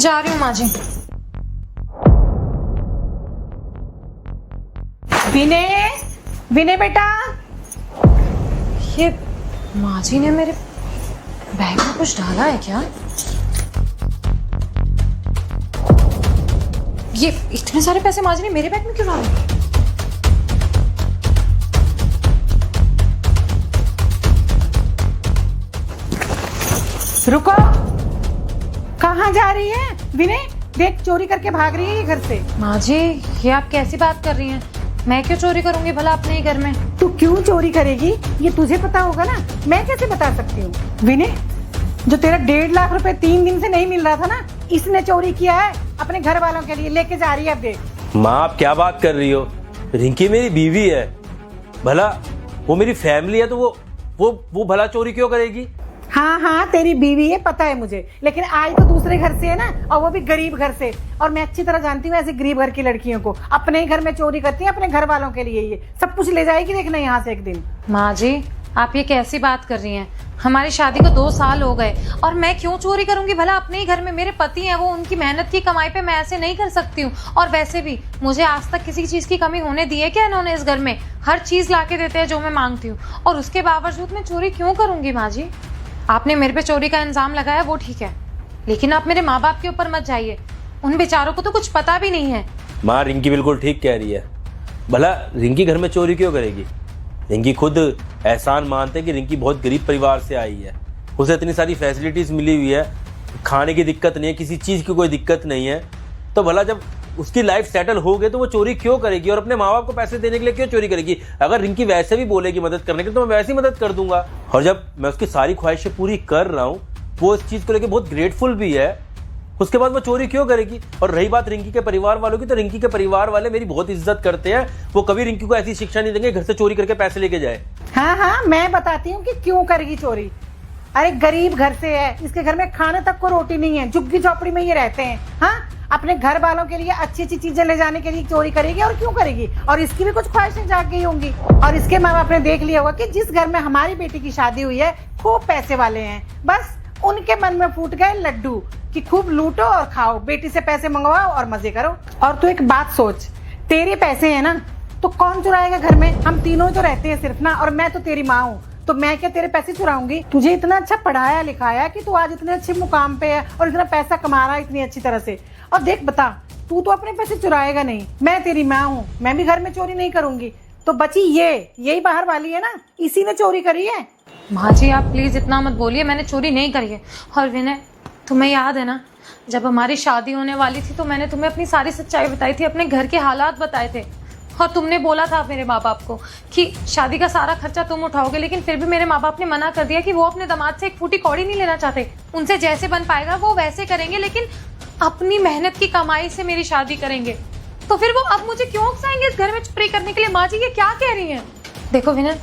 जा रही हूँ माँ जी। विनय, विनय बेटा, ये माँ जी ने मेरे बैग में कुछ डाला है क्या? ये इतने सारे पैसे माँ जी ने मेरे बैग में क्यों डाले? रुको, कहाँ जा रही है? विनय देख, चोरी करके भाग रही है ये घर से। माँ जी ये आप कैसी बात कर रही हैं? मैं क्यों चोरी करूंगी भला अपने ही घर में? तू क्यों चोरी करेगी ये तुझे पता होगा ना, मैं कैसे बता सकती हूँ? विनय, जो तेरा 1.5 लाख रुपए 3 दिन से नहीं मिल रहा था ना, इसने चोरी किया है अपने घर वालों के लिए, लेके जा रही है। अब देख। माँ आप क्या बात कर रही हो? रिंकी मेरी बीवी है, भला वो मेरी फैमिली है तो वो भला चोरी क्यों करेगी? हाँ हाँ तेरी बीवी है, पता है मुझे, लेकिन आई तो दूसरे घर से है ना, और वो भी गरीब घर से। और मैं अच्छी तरह जानती हूँ ऐसे गरीब घर की लड़कियों को, अपने ही घर में चोरी करती है अपने घर वालों के लिए। ये सब कुछ ले जाएगी देखना यहाँ से एक दिन। माँ जी आप ये कैसी बात कर रही हैं? हमारी शादी को 2 साल हो गए और मैं क्यों चोरी करूंगी भला अपने ही घर में? मेरे पति हैं, वो उनकी मेहनत की कमाई पे मैं ऐसे नहीं कर सकती हूँ। और वैसे भी मुझे आज तक किसी चीज की कमी होने दी है क्या इन्होंने? इस घर में हर चीज लाके देते हैं जो मैं मांगती हूँ, और उसके बावजूद मैं चोरी क्यों करूंगी? माँ जी आपने मेरे पे चोरी का इल्जाम लगाया वो ठीक है, लेकिन आप मेरे माँ बाप के ऊपर मत जाइए, उन बेचारों को तो कुछ पता भी नहीं है। माँ रिंकी बिल्कुल ठीक कह रही है, भला रिंकी घर में चोरी क्यों करेगी? रिंकी खुद एहसान मानते हैं कि रिंकी बहुत गरीब परिवार से आई है, उसे इतनी सारी फैसिलिटीज मिली हुई है, खाने की दिक्कत नहीं है, किसी चीज की कोई दिक्कत नहीं है, तो भला जब उसकी लाइफ सेटल हो गई तो वो चोरी क्यों करेगी? और अपने माँ बाप को पैसे देने के लिए क्यों चोरी करेगी? अगर रिंकी वैसे भी बोलेगी मदद करने के लिए तो मैं वैसे ही मदद कर दूंगा। और जब मैं उसकी सारी ख्वाहिशें पूरी कर रहा हूँ, वो इस चीज को लेकर बहुत ग्रेटफुल भी है, उसके बाद वो चोरी क्यों करेगी? और रही बात रिंकी के परिवार वालों की, तो रिंकी के परिवार वाले मेरी बहुत इज्जत करते हैं, वो कभी रिंकी को ऐसी शिक्षा नहीं देंगे घर से चोरी करके पैसे लेके जाए। हाँ हाँ मैं बताती हूँ कि क्यों करेगी चोरी। अरे गरीब घर से है, इसके घर में खाने तक को रोटी नहीं है, झुग्गी झोपड़ी में ये रहते हैं। हाँ, अपने घर वालों के लिए अच्छी अच्छी चीजें ले जाने के लिए चोरी करेगी। और क्यों करेगी? और इसकी भी कुछ ख्वाहिशें जाग गई होंगी। और इसके माँ बाप ने देख लिया होगा कि जिस घर में हमारी बेटी की शादी हुई है खूब पैसे वाले हैं, बस उनके मन में फूट गए लड्डू कि खूब लूटो और खाओ, बेटी से पैसे मंगवाओ और मजे करो। और तू एक बात सोच, तेरे पैसे है ना तो कौन चुराएगा घर में? हम तीनों तो रहते हैं सिर्फ ना, और मैं तो तेरी माँ हूँ, तो मैं क्या तेरे पैसे चुराऊंगी? तुझे इतना अच्छा पढ़ाया लिखाया कि तू आज इतने अच्छे मुकाम पे है और इतना पैसा कमा रहा है इतनी अच्छी तरह से। और देख बता, तू तो अपने पैसे चुराएगा नहीं, मैं तेरी माँ हूँ, मैं भी घर में चोरी नहीं करूंगी। तो बची यही बाहर वाली है ना, इसी ने चोरी करी है। माँ जी आप प्लीज इतना मत बोलिए, मैंने चोरी नहीं करी है। और विनय तुम्हें याद है ना, जब हमारी शादी होने वाली थी तो मैंने तुम्हें अपनी सारी सच्चाई बताई थी, अपने घर के हालात बताए थे, और तुमने बोला था मेरे माँ बाप को कि शादी का सारा खर्चा तुम उठाओगे। लेकिन फिर भी मेरे माँ बाप ने मना कर दिया कि वो अपने दामाद से एक फूटी कौड़ी नहीं लेना चाहते, उनसे जैसे बन पाएगा वो वैसे करेंगे, लेकिन अपनी मेहनत की कमाई से मेरी शादी करेंगे। तो फिर वो अब मुझे क्यों उकसाएंगे इस घर में चोरी करने के लिए? माँ जी ये क्या कह रही हैं? देखो विनय,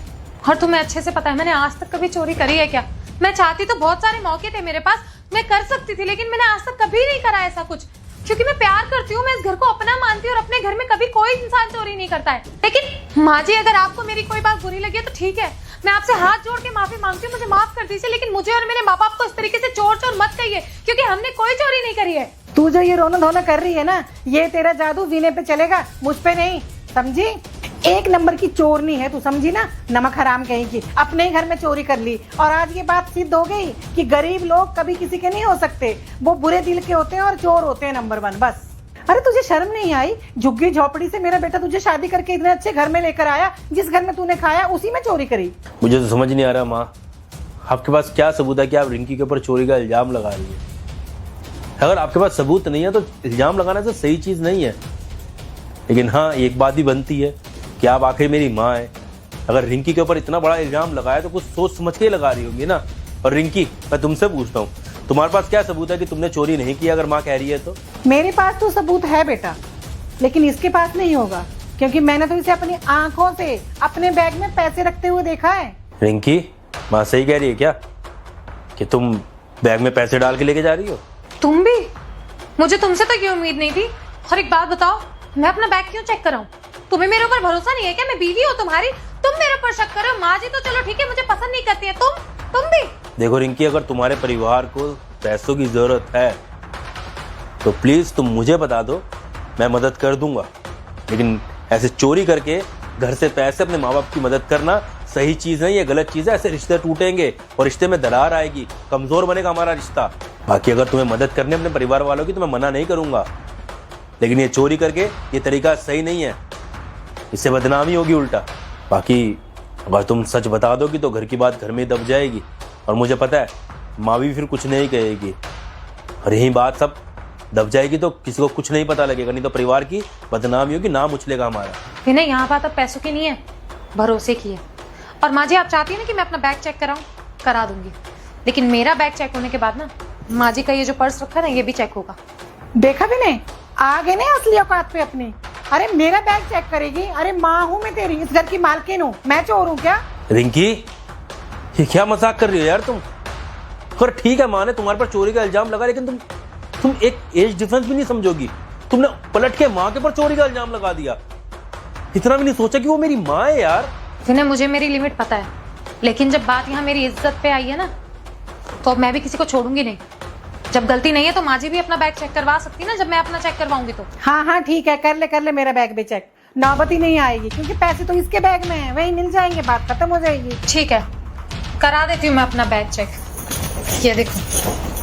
और तुम्हें अच्छे से पता है मैंने आज तक कभी चोरी करी है क्या? मैं चाहती तो बहुत सारे मौके थे मेरे पास, मैं कर सकती थी, लेकिन मैंने आज तक कभी नहीं करा ऐसा कुछ, क्योंकि मैं प्यार करती हूँ, मैं इस घर को अपना मानती हूँ, और अपने घर में कभी कोई इंसान चोरी नहीं करता है। लेकिन माँ जी अगर आपको मेरी कोई बात बुरी लगी है तो ठीक है, मैं आपसे हाथ जोड़ के माफी मांगती हूँ, मुझे माफ कर दीजिए, लेकिन मुझे और मेरे माँ बाप को इस तरीके से चोर चोर मत कहिए, क्योंकि हमने कोई चोरी नहीं करी है। तू जो ये रोना धोना कर रही है ना, ये तेरा जादू विनय पे चलेगा, मुझ पे नहीं, समझी? एक नंबर की चोरनी है तू, समझी ना? नमक हराम कहेगी, अपने ही घर में चोरी कर ली। और आज ये बात सिद्ध हो गई कि गरीब लोग कभी किसी के नहीं हो सकते, वो बुरे दिल के होते हैं और चोर होते हैं नंबर 1 बस। अरे तुझे शर्म नहीं आई? झुग्गी झोपड़ी से मेरा बेटा तुझे शादी करके इतने अच्छे घर में लेकर आया, जिस घर में तूने खाया उसी में चोरी करी। मुझे तो समझ नहीं आ रहा माँ, आपके पास क्या सबूत है कि आप रिंकी के ऊपर चोरी का इल्जाम लगा रही है? अगर आपके पास सबूत नहीं है तो इल्जाम लगाना तो सही चीज नहीं है, लेकिन हाँ एक बात भी बनती है कि आप आखिर मेरी माँ है, अगर रिंकी के ऊपर इतना बड़ा इल्जाम लगाया तो कुछ सोच समझ के लगा रही होगी ना। और रिंकी मैं तुमसे पूछता हूँ, तुम्हारे पास क्या सबूत है कि तुमने चोरी नहीं किया अगर माँ कह रही है तो? मेरे पास तो सबूत है बेटा, लेकिन इसके पास नहीं होगा, क्योंकि मैंने तो इसे अपनी आंखों से अपने बैग में पैसे रखते हुए देखा है। रिंकी माँ सही कह रही है क्या कि तुम बैग में पैसे डाल के लेके जा रही हो? तुम भी? मुझे तुमसे तो ये उम्मीद नहीं थी। और एक बात बताओ, मैं अपना बैग क्यों चेक कराऊं? तुम्हें मेरे ऊपर भरोसा नहीं है क्या? मैं बीवी हूँ तुम्हारी, तुम मेरे ऊपर शक करो। माँ जी तो चलो ठीक है, मुझे पसंद नहीं करती है, तुम भी। देखो रिंकी, अगर तुम्हारे परिवार को पैसों की जरूरत है तो प्लीज़ तुम मुझे बता दो, मैं मदद कर दूंगा। लेकिन ऐसे चोरी करके घर से पैसे अपने माँ बाप की मदद करना सही चीज़ नहीं, ये गलत चीज़ है। ऐसे रिश्ते टूटेंगे और रिश्ते में दरार आएगी, कमज़ोर बनेगा हमारा रिश्ता। बाकी अगर तुम्हें मदद करनी है अपने परिवार वालों की तो मैं मना नहीं करूँगा, लेकिन ये चोरी करके ये तरीका सही नहीं है, इससे बदनामी होगी उल्टा। बाकी अगर तुम सच बता दोगी तो घर की बात घर में ही दब जाएगी, और मुझे पता है माँ भी फिर कुछ नहीं कहेगी, और यही बात सब दब जाएगी तो किसी को कुछ नहीं पता लगेगा, नहीं तो परिवार की बदनामी होगी, नाम उछलेगा हमारा। विनय, यहाँ बात अब पैसों की नहीं है, भरोसे की है। और माँ जी, आप चाहती है ना कि मैं अपना बैग चेक कराऊं, करा दूंगी, लेकिन मेरा बैग चेक होने के बाद ना माँ जी का ये जो पर्स रखा है ना, ये भी चेक होगा। देखा भी नहीं, आ गए ना असली औकात पे अपनी। अरे मेरा बैग चेक करेगी? अरे माँ हूँ मैं तेरी, इस घर की मालकिन हूँ, मैं चोर हूँ क्या? रिंकी, ये क्या मजाक कर रही हो यार तुम? और ठीक है, माँ ने तुम्हारे पर चोरी का इल्जाम लगा, लेकिन तुम एक एज डिफरेंस भी नहीं समझोगी। तुमने पलट के माँ के पर चोरी का इल्जाम लगा दिया, इतना भी नहीं सोचा कि वो मेरी माँ है यार। विनय, मुझे मेरी लिमिट पता है, लेकिन जब बात यहाँ मेरी इज्जत पे आई है ना, तो अब मैं भी किसी को छोड़ूंगी नहीं। जब गलती नहीं है तो माँ जी भी अपना बैग चेक करवा सकती है ना, जब मैं अपना चेक करवाऊंगी तो। हाँ हाँ ठीक है, कर ले मेरा बैग भी चेक। नौबत ही नहीं आएगी, क्योंकि पैसे तो इसके बैग में है, वही मिल जाएंगे, बात खत्म हो जाएगी। ठीक है, करा देती हूँ मैं अपना बैग चेक। ये देखो,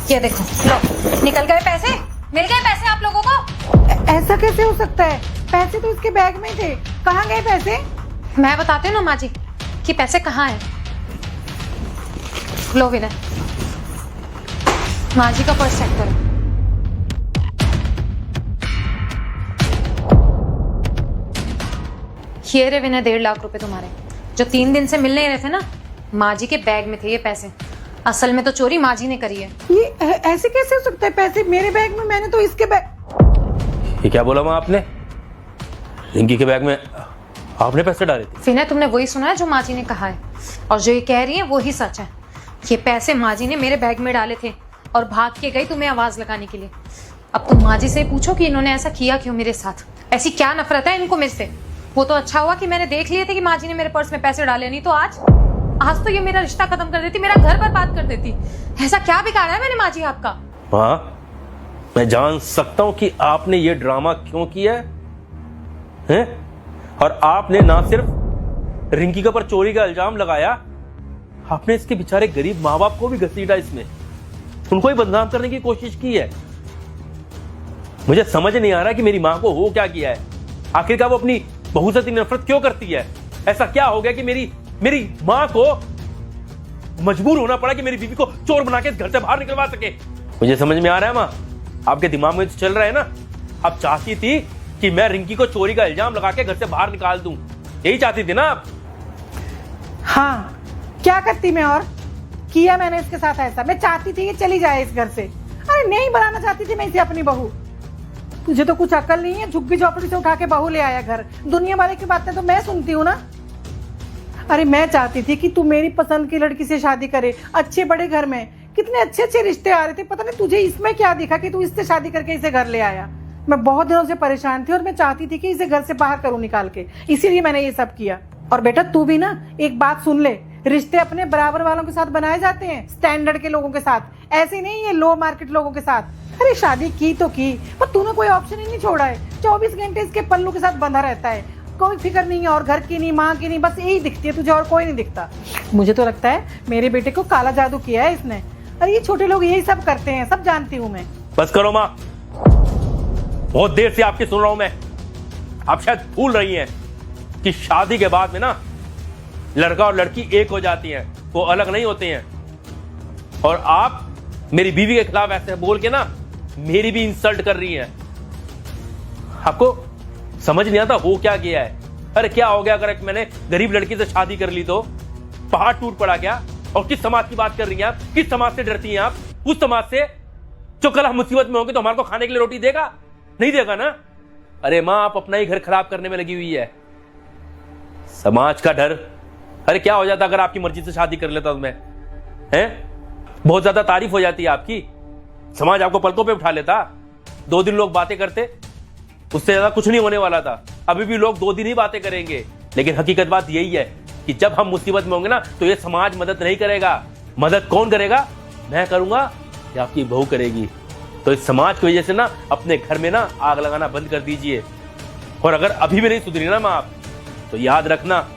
ये देखो, लो, निकल गए पैसे, मिल गए पैसे आप लोगों को। ऐसा कैसे हो सकता है? पैसे तो इसके बैग में थे, कहाँ गए पैसे? मैं बताती हूँ ना माँ जी कि पैसे कहाँ हैं। लो विनय, माँ जी का पर्स चेक करो। ये रे विनय 1.5 लाख रुपए तुम्हारे, जो 3 दिन से मिल नहीं रहे थे ना, माँ जी के बैग में थे ये पैसे। असल में तो चोरी माँ जी ने करी है। ये ऐसे कैसे हो सकता है? पैसे मेरे बैग में, मैंने तो इसके बैग। ये क्या बोला माँ आपने? रिंकी के बैग में आपने पैसे डाले थे? विनय, तुमने वही सुना है जो माँ जी ने कहा है, और जो ये कह रही है वो ही सच है। ये पैसे माँ जी ने मेरे बैग में डाले थे और भाग के गई तुम्हें आवाज लगाने के लिए। अब तुम माँ जी से पूछो कि इन्होंने ऐसा किया क्यों मेरे साथ, ऐसी क्या नफरत है इनको मेरे से। वो तो अच्छा हुआ कि मैंने देख लिए थे कि माँ जी ने मेरे पर्स में पैसे डाले, नहीं तो आज तो ये मेरा रिश्ता खत्म कर देती, मेरा घर बर्बाद कर देती। ऐसा क्या बिगाड़ा है मैंने माँ जी आपका? हाँ, मैं जान सकता हूं कि आपने ये ड्रामा क्यों किया है? और आपने ना सिर्फ रिंकी के पर चोरी का इल्जाम लगाया, आपने इसके बेचारे गरीब माँ बाप को भी घसीटा, इसमें उनको ही बदनाम करने की कोशिश की है। मुझे समझ नहीं आ रहा कि मेरी माँ को हो क्या किया है, आखिरकार वो अपनी बहू से इतनी नफरत क्यों करती है? ऐसा क्या हो गया कि मेरी माँ को मजबूर होना पड़ा कि मेरी बीवी को चोर बना के इस घर से बाहर निकलवा सके? मुझे समझ में आ रहा है माँ, आपके दिमाग में तो चल रहा है ना, आप चाहती थी कि मैं रिंकी को चोरी का इल्जाम लगा के घर से बाहर निकाल दूं, यही चाहती थी ना आप? हाँ, क्या करती मैं, और किया मैंने इसके साथ ऐसा। मैं चाहती थी ये चली जाए इस घर से, अरे नहीं बनाना चाहती थी मैं इसे अपनी बहू। तुझे तो कुछ अकल नहीं है, झुग्गी झोपड़ी से उठा के बहू ले आया घर। दुनिया वाले की बातें तो मैं सुनती हूँ ना। अरे मैं चाहती थी कि तू मेरी पसंद की लड़की से शादी करे, अच्छे बड़े घर में, कितने अच्छे अच्छे रिश्ते आ रहे थे, पता नहीं तुझे इसमें क्या दिखा कि तू इससे शादी करके इसे घर ले आया। मैं बहुत दिनों से परेशान थी और मैं चाहती थी कि इसे घर से बाहर करूं निकाल के, इसीलिए मैंने ये सब किया। और बेटा तू भी ना एक बात सुन ले, रिश्ते अपने बराबर वालों के साथ बनाए जाते हैं, स्टैंडर्ड के लोगों के साथ, ऐसे नहीं ये लो मार्केट लोगों के साथ। अरे शादी की तो की, पर तूने कोई ऑप्शन ही नहीं छोड़ा है। 24 घंटे इसके पल्लू के साथ बंधा रहता है, कोई फिक्र नहीं है, और घर की नहीं, माँ की नहीं, बस यही दिखती है तुझे और कोई नहीं दिखता। मुझे तो लगता है मेरे बेटे को काला जादू किया है इसने। अरे ये छोटे लोग यही सब करते हैं, सब जानती हूँ मैं। बस करो माँ, बहुत देर से आपकी सुन रहा हूं मैं। आप शायद भूल रही हैं कि शादी के बाद में ना लड़का और लड़की एक हो जाती हैं, वो अलग नहीं होते हैं। और आप मेरी बीवी के खिलाफ ऐसे बोल के ना मेरी भी इंसल्ट कर रही हैं। आपको समझ नहीं आता हो क्या किया है? अरे क्या हो गया अगर मैंने गरीब लड़की से शादी कर ली तो? पहाड़ टूट पड़ा क्या? और किस समाज की बात कर रही हैं आप? किस समाज से डरती हैं आप? उस समाज से जो कल हम मुसीबत में होंगे तो हमारे को खाने के लिए रोटी देगा? नहीं देगा ना। अरे मां, आप अपना ही घर खराब करने में लगी हुई है, समाज का डर। अरे क्या हो जाता अगर आपकी मर्जी से शादी कर लेता तो मैं, हैं? बहुत ज्यादा तारीफ हो जाती है आपकी, समाज आपको पलकों पे उठा लेता। 2 दिन लोग बातें करते, उससे ज्यादा कुछ नहीं होने वाला था। अभी भी लोग 2 दिन ही बातें करेंगे, लेकिन हकीकत बात यही है कि जब हम मुसीबत में होंगे ना तो ये समाज मदद नहीं करेगा। मदद कौन करेगा? मैं करूंगा या आपकी बहू करेगी? तो इस समाज की वजह से ना अपने घर में ना आग लगाना बंद कर दीजिए। और अगर अभी भी नहीं सुधरी ना माँ आप, तो याद रखना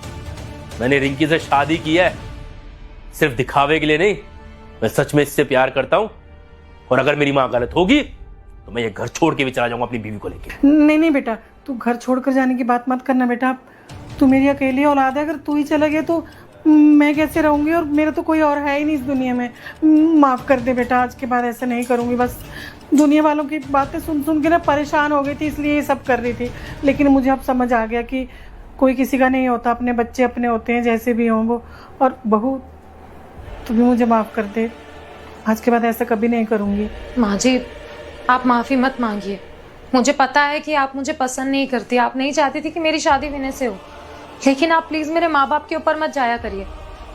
मैंने रिंकी से शादी की है सिर्फ दिखावे के लिए नहीं, मैं सच में इससे प्यार करता हूं। और अगर मेरी माँ गलत होगी तो मैं ये घर छोड़ के भी चला जाऊंगा अपनी बीवी को लेके। नहीं नहीं बेटा, तू घर छोड़कर जाने की बात मत करना बेटा। तू मेरी अकेली औलाद है, अगर तू ही चला गया तो मैं कैसे रहूंगी, और मेरा तो कोई और है ही नहीं इस दुनिया में। माफ कर दे बेटा, आज के बाद ऐसे नहीं करूंगी। बस दुनिया वालों की बातें सुन सुन के ना परेशान हो गई थी, इसलिए ये सब कर रही थी। लेकिन मुझे अब समझ आ गया कि कोई किसी का नहीं होता, अपने बच्चे अपने होते हैं जैसे भी हों वो। और बहू, तू भी मुझे माफ कर दे, आज के बाद ऐसा कभी नहीं करूंगी। माँ जी, आप माफ़ी मत मांगिए। मुझे पता है कि आप मुझे पसंद नहीं करती, आप नहीं चाहती थी कि मेरी शादी विनय से हो, लेकिन आप प्लीज़ मेरे माँ बाप के ऊपर मत जाया करिए।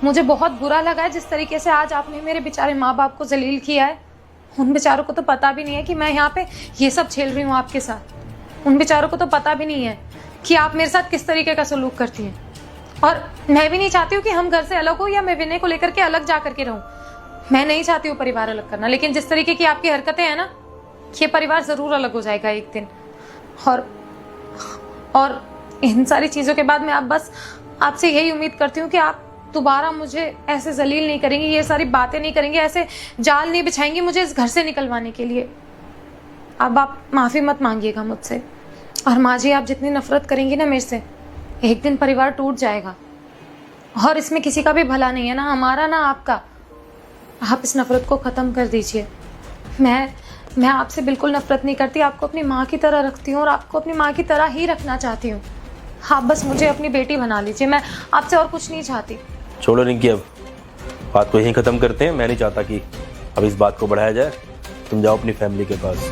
मुझे बहुत बुरा लगा है जिस तरीके से आज आपने मेरे बेचारे माँ बाप को जलील किया है। उन बेचारों को तो पता भी नहीं है कि मैं यहाँ पे ये सब झेल रही हूँ आपके साथ। उन बेचारों को तो पता भी नहीं है कि आप मेरे साथ किस तरीके का सलूक करती हैं। और मैं भी नहीं चाहती हूँ कि हम घर से अलग हो या मैं विनय को लेकर के अलग जा करके रहूँ। मैं नहीं चाहती हूँ परिवार अलग करना, लेकिन जिस तरीके की आपकी हरकतें हैं ना, ये परिवार ज़रूर अलग हो जाएगा एक दिन। और इन सारी चीज़ों के बाद मैं अब बस आपसे यही उम्मीद करती हूँ कि आप दोबारा मुझे ऐसे जलील नहीं करेंगी, ये सारी बातें नहीं करेंगी, ऐसे जाल नहीं बिछाएंगी मुझे इस घर से निकलवाने के लिए। अब आप माफ़ी मत मांगिएगा मुझसे। और माँ जी, आप जितनी नफरत करेंगी ना मेरे से, एक दिन परिवार टूट जाएगा। और इसमें किसी का भी भला नहीं है, ना हमारा ना आपका। आप इस नफरत को ख़त्म कर दीजिए। मैं आपसे बिल्कुल नफरत नहीं करती, आपको अपनी माँ की तरह रखती हूँ और आपको अपनी माँ की तरह ही रखना चाहती हूँ। आप बस मुझे अपनी बेटी बना लीजिए, मैं आपसे और कुछ नहीं चाहती। छोड़ो रिंकी, अब बात को यहीं ख़त्म करते हैं। मैं नहीं चाहता कि अब इस बात को बढ़ाया जाए। तुम जाओ अपनी फैमिली के पास।